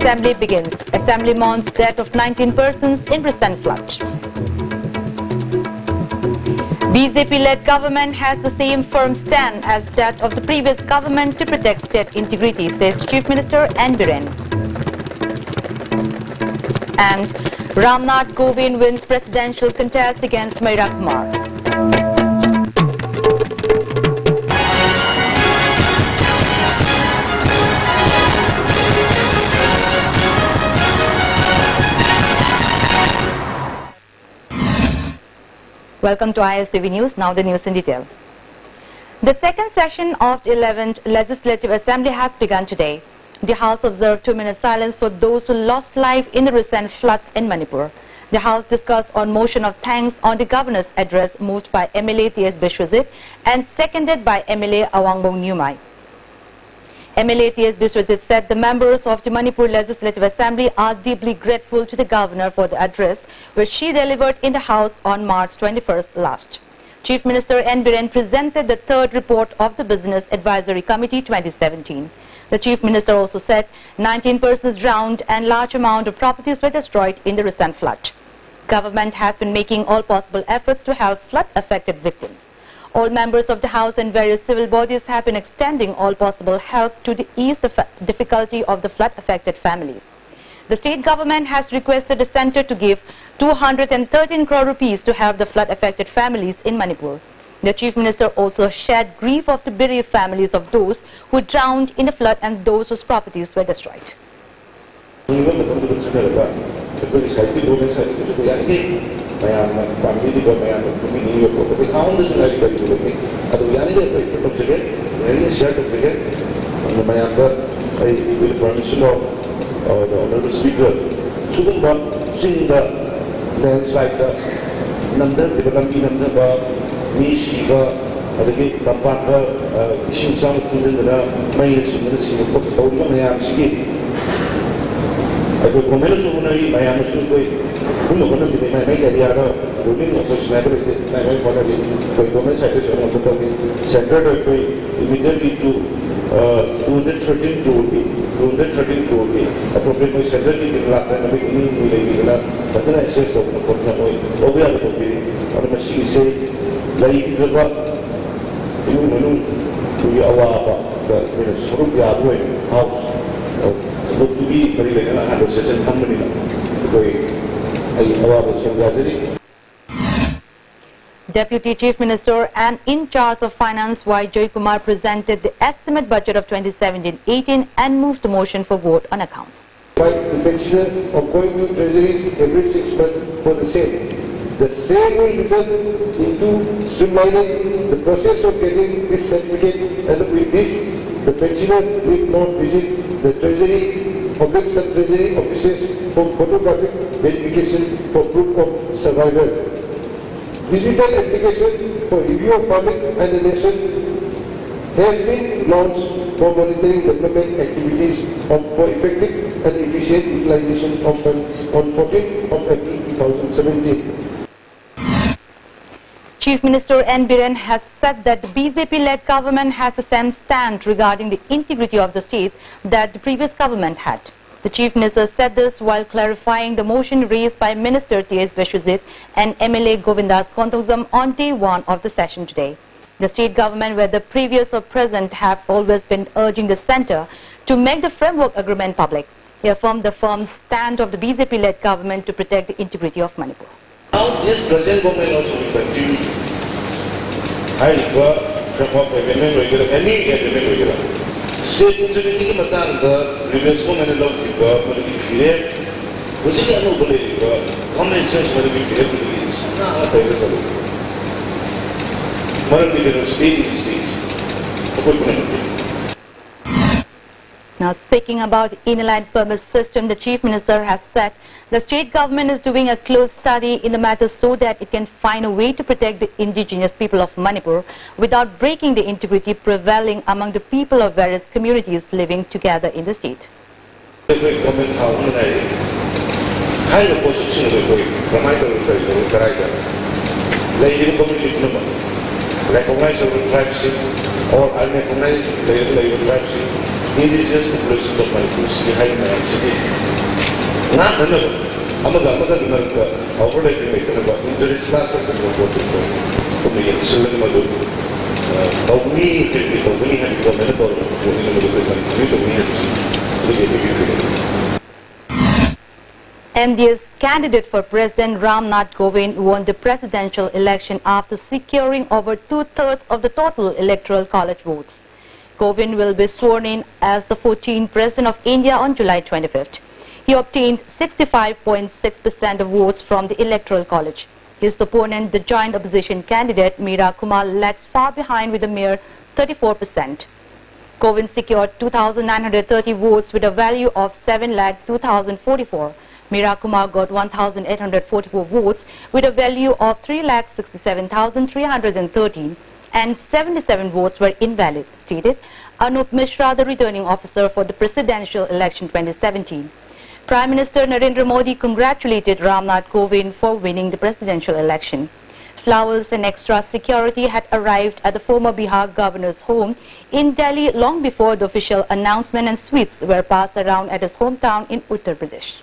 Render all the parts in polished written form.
Assembly begins. Assembly mourns death of 19 persons in recent flood. BJP-led government has the same firm stand as that of the previous government to protect state integrity, says Chief Minister N. Biren. And Ramnath Kovind wins presidential contest against Maira Kumar. Welcome to ISTV News. Now the news in detail. The second session of the 11th Legislative Assembly has begun today. The House observed 2-minute silence for those who lost life in the recent floods in Manipur. The House discussed on motion of thanks on the Governor's address moved by MLA T.S. Biswajit and seconded by MLA Awangbong Nyumai. MLA T.S. Biswajit said the members of the Manipur Legislative Assembly are deeply grateful to the Governor for the address which she delivered in the House on March 21st last. Chief Minister N. Biren presented the third report of the Business Advisory Committee 2017. The Chief Minister also said 19 persons drowned and large amount of properties were destroyed in the recent flood. Government has been making all possible efforts to help flood-affected victims. All members of the House and various civil bodies have been extending all possible help to ease the difficulty of the flood-affected families. The state government has requested the centre to give 213 crore rupees to help the flood-affected families in Manipur. The Chief Minister also shared grief of the bereaved families of those who drowned in the flood and those whose properties were destroyed. The Honorable Speaker, Sugumba, seeing the landslide, Nanda, Devalambi Nanda, Nishiva, the Tapaka, Shinsam, Kundra, Mayas, and the City of Mayamski. I could comment on my Amazon way. Who know what I made the other, looking at the snapper, I want to comment citation of the center immediately to 213 crore appropriately centrally in Latin America, but then I say so for the Obia or Machine say, Lay River, to our the house. Look to be very like a session company. Deputy Chief Minister and in charge of Finance Y. Joy Kumar presented the estimate budget of 2017-18 and moved the motion for vote on accounts. The pensioner of going to treasuries every 6 months for the same. The same will result into streamlining the process of getting this certificate, and with this, the pensioner will not visit the treasury, public sub-treasury offices for photographic verification for proof of survival. Digital application for review of public and the nation has been launched for monitoring development activities for effective and efficient utilization of funds on 14th of April 2017. Chief Minister N. Biren has said that the BJP-led government has the same stand regarding the integrity of the state that the previous government had. The Chief Minister said this while clarifying the motion raised by Minister T.S. Biswajit and MLA Govindas Kontuzam on day 1 of the session today. The state government, whether previous or present, have always been urging the centre to make the framework agreement public. He affirmed the firm stand of the BJP-led government to protect the integrity of Manipur. Now this present government also will continue. I require framework agreement regular, any agreement regular. State integrity के मतन the previous government लोग रिक्वा मतलब कि फिरे मुझे क्या no बोले रिक्वा common sense मतलब कि फिरे तो ये साना आता है सब मरन दिखे state is state तो कोई नहीं. Now speaking about inline permit system, the Chief Minister has said the state government is doing a close study in the matter so that it can find a way to protect the indigenous people of Manipur without breaking the integrity prevailing among the people of various communities living together in the state. Recognize our tribes or unrecognize the tribes. indigenous population of Manipur City High City. Not another. Amaga overlapping interest class of the report to me and Sulan Madu. Ogni had to medical NDA's candidate for President Ram Nath Kovind won the presidential election after securing over 2/3 of the total electoral college votes. Kovind will be sworn in as the 14th President of India on July 25th. He obtained 65.6% of votes from the Electoral College. His opponent, the joint opposition candidate Meera Kumar, lags far behind with a mere 34%. Kovind secured 2,930 votes with a value of 7,02,044. Meera Kumar got 1,844 votes with a value of 3,67,313 and 77 votes were invalid, stated Anup Mishra, the returning officer for the presidential election 2017. Prime Minister Narendra Modi congratulated Ram Nath Kovind for winning the presidential election. Flowers and extra security had arrived at the former Bihar governor's home in Delhi long before the official announcement, and sweets were passed around at his hometown in Uttar Pradesh.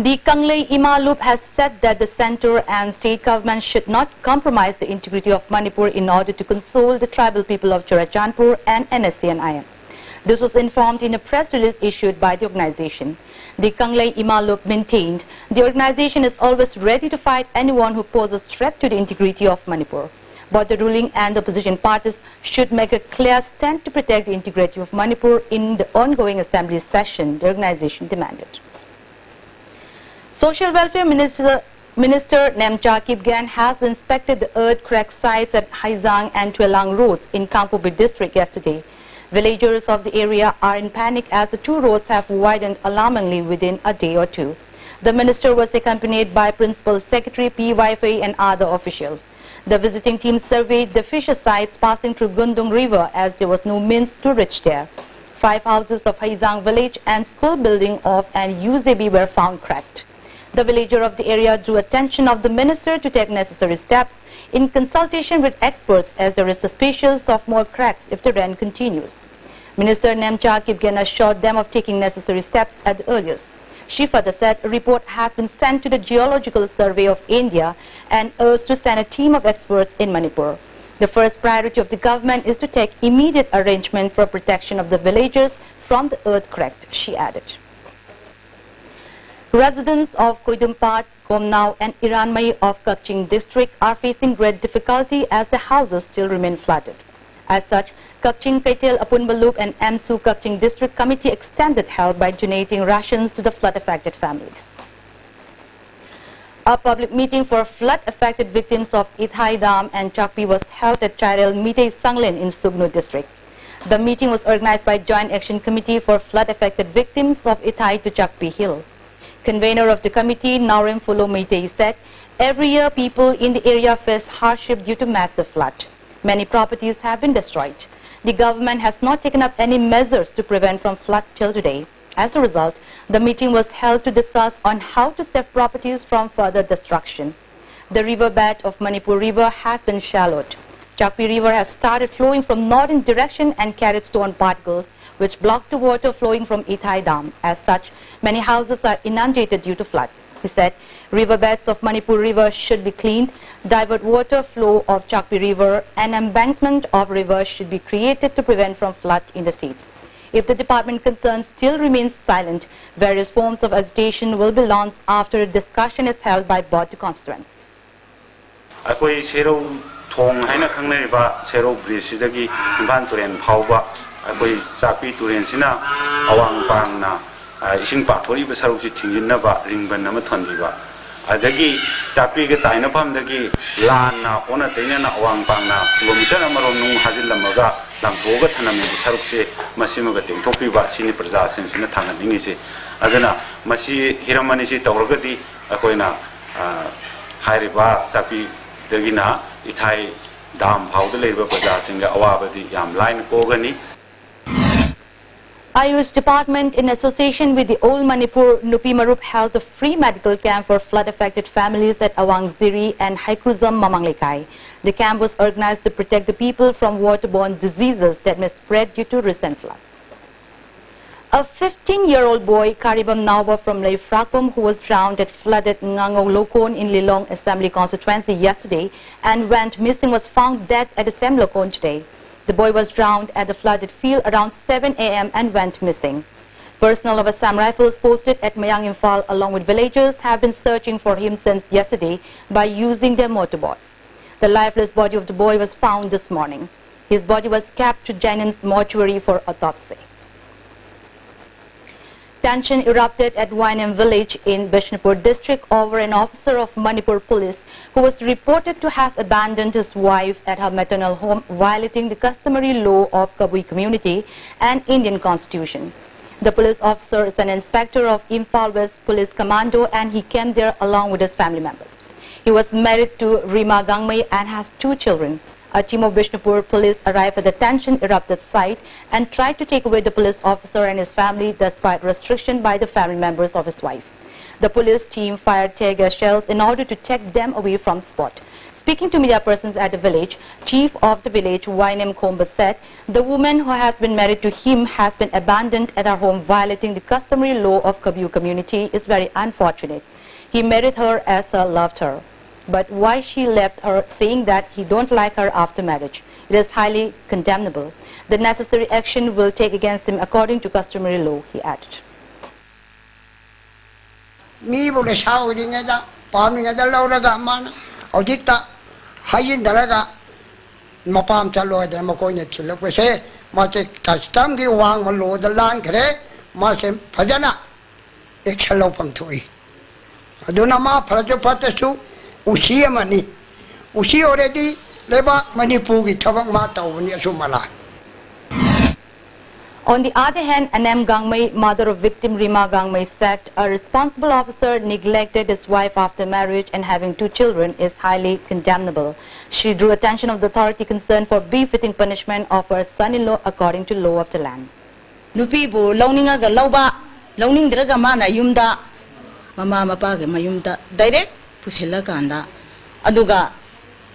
The Kanglei-Ima Loop has said that the centre and state government should not compromise the integrity of Manipur in order to console the tribal people of Churachandpur and NSCN-IM. This was informed in a press release issued by the organization. The Kanglei-Ima Loop maintained the organization is always ready to fight anyone who poses threat to the integrity of Manipur. But the ruling and the opposition parties should make a clear stand to protect the integrity of Manipur in the ongoing assembly session, the organization demanded. Social Welfare Minister Nemcha Kipgen has inspected the earth-cracked sites at Haizang and Tuelang roads in Kampubit district yesterday. Villagers of the area are in panic as the two roads have widened alarmingly within a day or two. The minister was accompanied by Principal Secretary P. Wi-Fi and other officials. The visiting team surveyed the fisher sites passing through Gundung River as there was no means to reach there. 5 houses of Haizang village and school building of an UZB were found cracked. The villager of the area drew attention of the minister to take necessary steps in consultation with experts as there is suspicion of more cracks if the rain continues. Minister Nemcha Kipgen assured them of taking necessary steps at the earliest. She further said a report has been sent to the Geological Survey of India and urged to send a team of experts in Manipur. The first priority of the government is to take immediate arrangement for protection of the villagers from the earthquake, she added. Residents of Koidumpat, Komnao and Iranmai of Kakching district are facing great difficulty as their houses still remain flooded. As such, Kakching Kaitel Apunba Loop and Amsu Kakching district committee extended help by donating rations to the flood-affected families. A public meeting for flood-affected victims of Ithai Dam and Chakpi was held at Chairel Mitei Sanglen in Sugnu district. The meeting was organized by Joint Action Committee for flood-affected victims of Ithai to Chakpi Hill. Convener of the committee, Naurim Fulo Meitei, said, every year people in the area face hardship due to massive flood. Many properties have been destroyed. The government has not taken up any measures to prevent from flood till today. As a result, the meeting was held to discuss on how to save properties from further destruction. The riverbed of Manipur River has been shallowed. Chakpi River has started flowing from northern direction and carried stone particles which blocked the water flowing from Ithai Dam. As such, many houses are inundated due to flood. He said, riverbeds of Manipur River should be cleaned, divert water flow of Chakpi River, and embankment of river should be created to prevent from flood in the state. If the department concerned still remains silent, various forms of agitation will be launched after a discussion is held by both the constituencies. Akoi Sero Thong Haina Kangneriba Sero Brisidagi Imban Turen Pauba Akoi Chakpi Turen Sina Awang Pangna Ising Patori Saruki Tinginaba Ringban Namatondiba Adagi Chakpi Gataina Pamdagi Lana Ona Tena Awang Pangna Kilometer Amaron Hazilamaga Lamboga Tanami Sarukse Massimaga Topiba Sini Praza Sensina Tanganisi Adana Masi Hiramanisi Tauragati Akoina Hairiba Chakpi Dagina Ithai Dam How the Labor Praza Singa Awabadi Yam Line Kogani. Ayush Department, in association with the Old Manipur Nupi Marup, held a free medical camp for flood-affected families at Awang Ziri and Haikruzam Mamanglekai. The camp was organized to protect the people from waterborne diseases that may spread due to recent floods. A 15-year-old boy, Karibam Nauba from Leifrakum, who was drowned at flooded Ngangong Lokon in Lilong Assembly constituency yesterday and went missing, was found dead at the same Lokon today. The boy was drowned at the flooded field around 7 a.m. and went missing. Personnel of Assam Rifles posted at Mayang Imphal along with villagers have been searching for him since yesterday by using their motorboats. The lifeless body of the boy was found this morning. His body was kept to Jainim's mortuary for autopsy. Tension erupted at Wainem village in Bishnupur district over an officer of Manipur police who was reported to have abandoned his wife at her maternal home, violating the customary law of Kabui community and Indian constitution. The police officer is an inspector of Imphal West Police Commando and he came there along with his family members. He was married to Rima Gangmei and has 2 children. A team of Bishnupur police arrived at the tension-erupted site and tried to take away the police officer and his family despite restriction by the family members of his wife. The police team fired tear gas shells in order to take them away from the spot. Speaking to media persons at the village, chief of the village, Wainem Komba, said the woman who has been married to him has been abandoned at her home, violating the customary law of Kabyu community is very unfortunate. He married her as he loved her. But why she left her, saying that he don't like her after marriage? It is highly condemnable. The necessary action will take against him according to customary law, he added. Me bole shao dinga da pami ga da lauraga mana audita hayin dalaga mapam chalo da mako ne thilo ko se ma che custom gi wang ma lo da lan kre ma se phajana ek chalo pam thui aduna ma pharajo patasu usi amani usi already leba Manipur gi thabak ma tawni asumala. On the other hand, Anem Gangmei, mother of victim Rima Gangmei, said a responsible officer neglected his wife after marriage and having 2 children is highly condemnable. She drew attention of the authority concerned for befitting punishment of her son-in-law according to law of the land. Nupi bu launinga ga lauba launing draga mana yumda mama mapa ga mayumda direct pusilla kanda aduga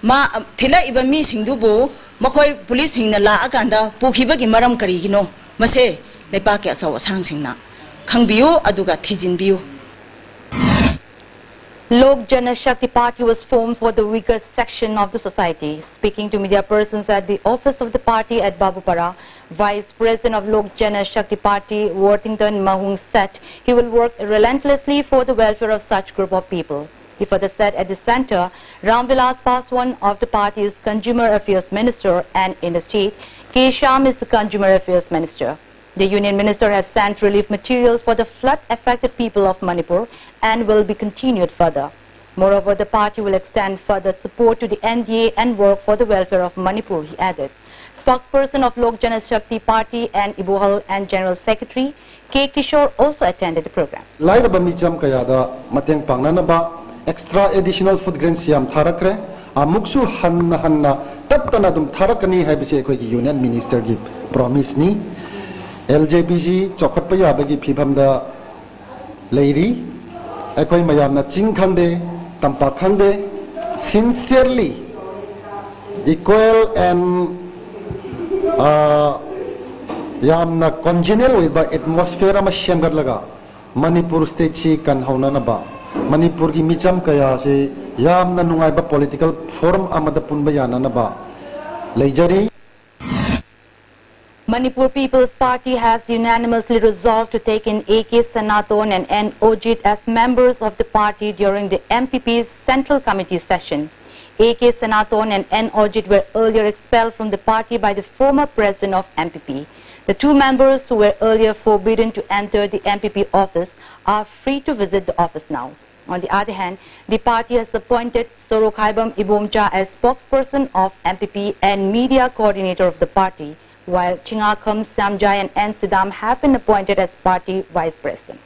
ma thila iba mi singdu bu makoi police singna la akanda pukhiba gi maram kari gino mase lepa ke asaw sang singna khangbiu aduga thijinbiu. Lok Janashakti Party was formed for the weaker section of the society. Speaking to media persons at the office of the party at Babupara, Vice President of Lok Janashakti Party, Worthington Mahung, said he will work relentlessly for the welfare of such group of people. He further said at the center, Ramvilas Paswan of the party is Consumer Affairs Minister and in the state, K. Sham is the Consumer Affairs Minister. The Union Minister has sent relief materials for the flood-affected people of Manipur and will be continued further. Moreover, the party will extend further support to the NDA and work for the welfare of Manipur, he added. Spokesperson of Lok Janashakti Party and Ibuhal and General Secretary K. Kishore also attended the program. Extra additional food grains yam tharakre amuksu hanna tattana dum tharakani habise koi union minister gi promise ni LJPG chokhat pa yabagi phibamda leiri ekoi mayamna ching khangde tampa khangde sincerely equal and yamna congenial with by atmosphere ma shamgar laga Manipur state chi kan hauna na ba Manipur ki micham kaya se yam na nungai ba political forum amada punba yana na ba leijari. Manipur People's Party has unanimously resolved to take in A.K. Sanaton and N. Ojit as members of the party during the MPP's Central Committee session. A.K. Sanaton and N. Ojit were earlier expelled from the party by the former president of MPP. The 2 members who were earlier forbidden to enter the MPP office are free to visit the office now. On the other hand, the party has appointed Sorokhaibam Ibomcha as spokesperson of MPP and media coordinator of the party, while Chingakam Samjai and N. Sidam have been appointed as party vice president.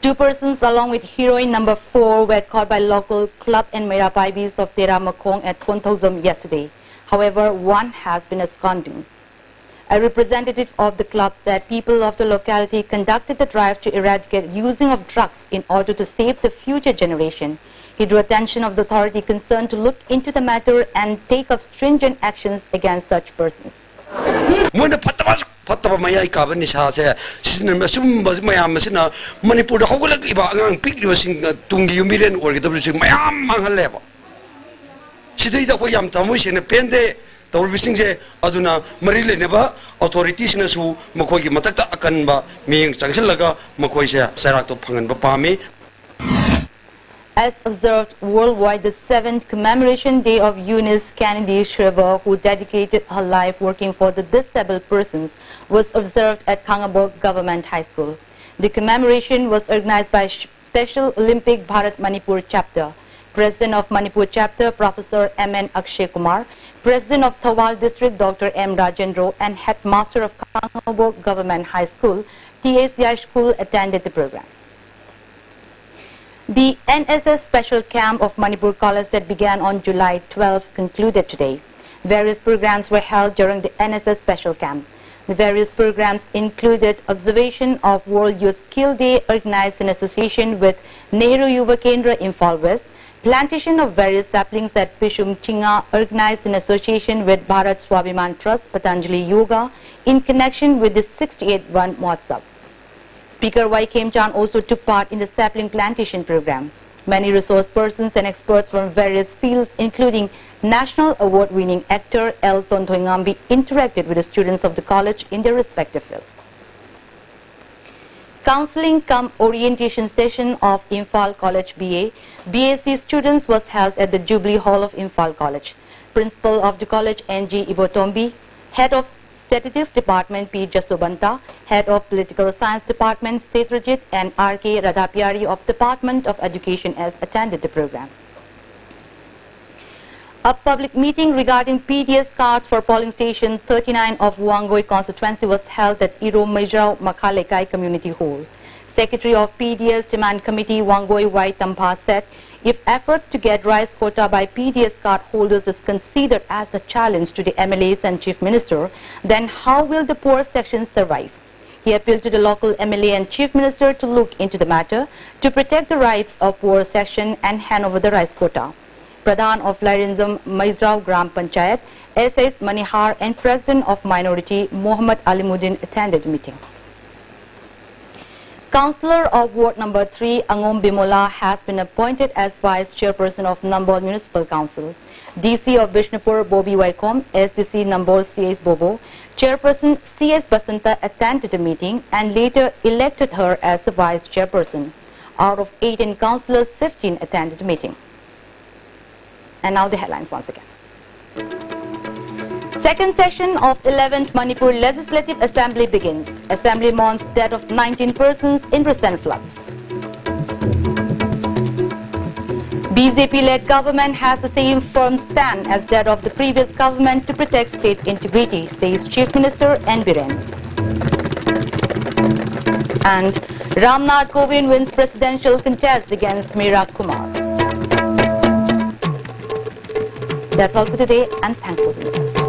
2 persons along with heroine number 4 were caught by local club and Merapaibis of Tera Makong at Konthauzam yesterday. However, one has been absconding. A representative of the club said people of the locality conducted the drive to eradicate using of drugs in order to save the future generation. He drew attention of the authority concerned to look into the matter and take up stringent actions against such persons. Fataba Maya Kavan is has a Sum Mayamasina, Manipur, Hogalak, pick you sing Tungi Million or the Mayam Mangaleva. She did the Wayam Tamush in a pende, the Wissing Aduna, Marile Neva, authorities in a su, Makogi Mataka Akanba, meaning Sanksalaga, Makoisa, Sarato Pangan Bapami. As observed worldwide, the 7th commemoration day of Eunice Kennedy Shriver, who dedicated her life working for the disabled persons, was observed at Kangabok Government High School. The commemoration was organized by Special Olympic Bharat Manipur Chapter. President of Manipur Chapter, Professor M.N. Akshay Kumar, President of Thawal District, Dr. M. Rajendro, and Headmaster of Kangabok Government High School, T.A. School, attended the program. The NSS Special Camp of Manipur College that began on July 12 concluded today. Various programs were held during the NSS Special Camp. The various programs included observation of World Youth Skill Day organized in association with Nehru Yuva Kendra Imphal West, plantation of various saplings at Pishum Chinga organized in association with Bharat Swabhiman Trust Patanjali Yoga in connection with the 68-1 Mahotsav. Speaker Y. Khemchan also took part in the sapling plantation program. Many resource persons and experts from various fields, including National Award-winning actor L. Tonthoingambi, interacted with the students of the college in their respective fields. Counseling cum orientation session of Imphal College BAC students was held at the Jubilee Hall of Imphal College. Principal of the college N.G. Ibotombi, Head of Statistics Department P. Jasobanta, Head of Political Science Department Setrajit, and R.K. Radhapiari of Department of Education S attended the program. A public meeting regarding PDS cards for polling station 39 of Wangoi constituency was held at Iro Majrao Makhalekai Community Hall. Secretary of PDS Demand Committee Wangoi Y. Tampa said, if efforts to get rice quota by PDS card holders is considered as a challenge to the MLAs and Chief Minister, then how will the poor section survive? He appealed to the local MLA and Chief Minister to look into the matter to protect the rights of poor section and hand over the rice quota. Pradhan of Larinzam Majrao Gram Panchayat, S.S. Manihar, and President of Minority Muhammad Alimuddin attended the meeting. Councillor of Ward Number 3, Angom Bimola, has been appointed as Vice Chairperson of Nambol Municipal Council. DC of Bishnupur, Bobby Waikom, SDC Nambol C.S. Bobo, Chairperson C.S. Basanta attended the meeting and later elected her as the Vice Chairperson. Out of 18 councillors, 15 attended the meeting. And now the headlines once again. Second session of 11th Manipur Legislative Assembly begins. Assembly mourns death of 19 persons in recent floods. BJP-led government has the same firm stand as that of the previous government to protect state integrity, says Chief Minister N. Biren. And Ramnath Kovind wins presidential contest against Meera Kumar. That's all for today, and thanks for being with us.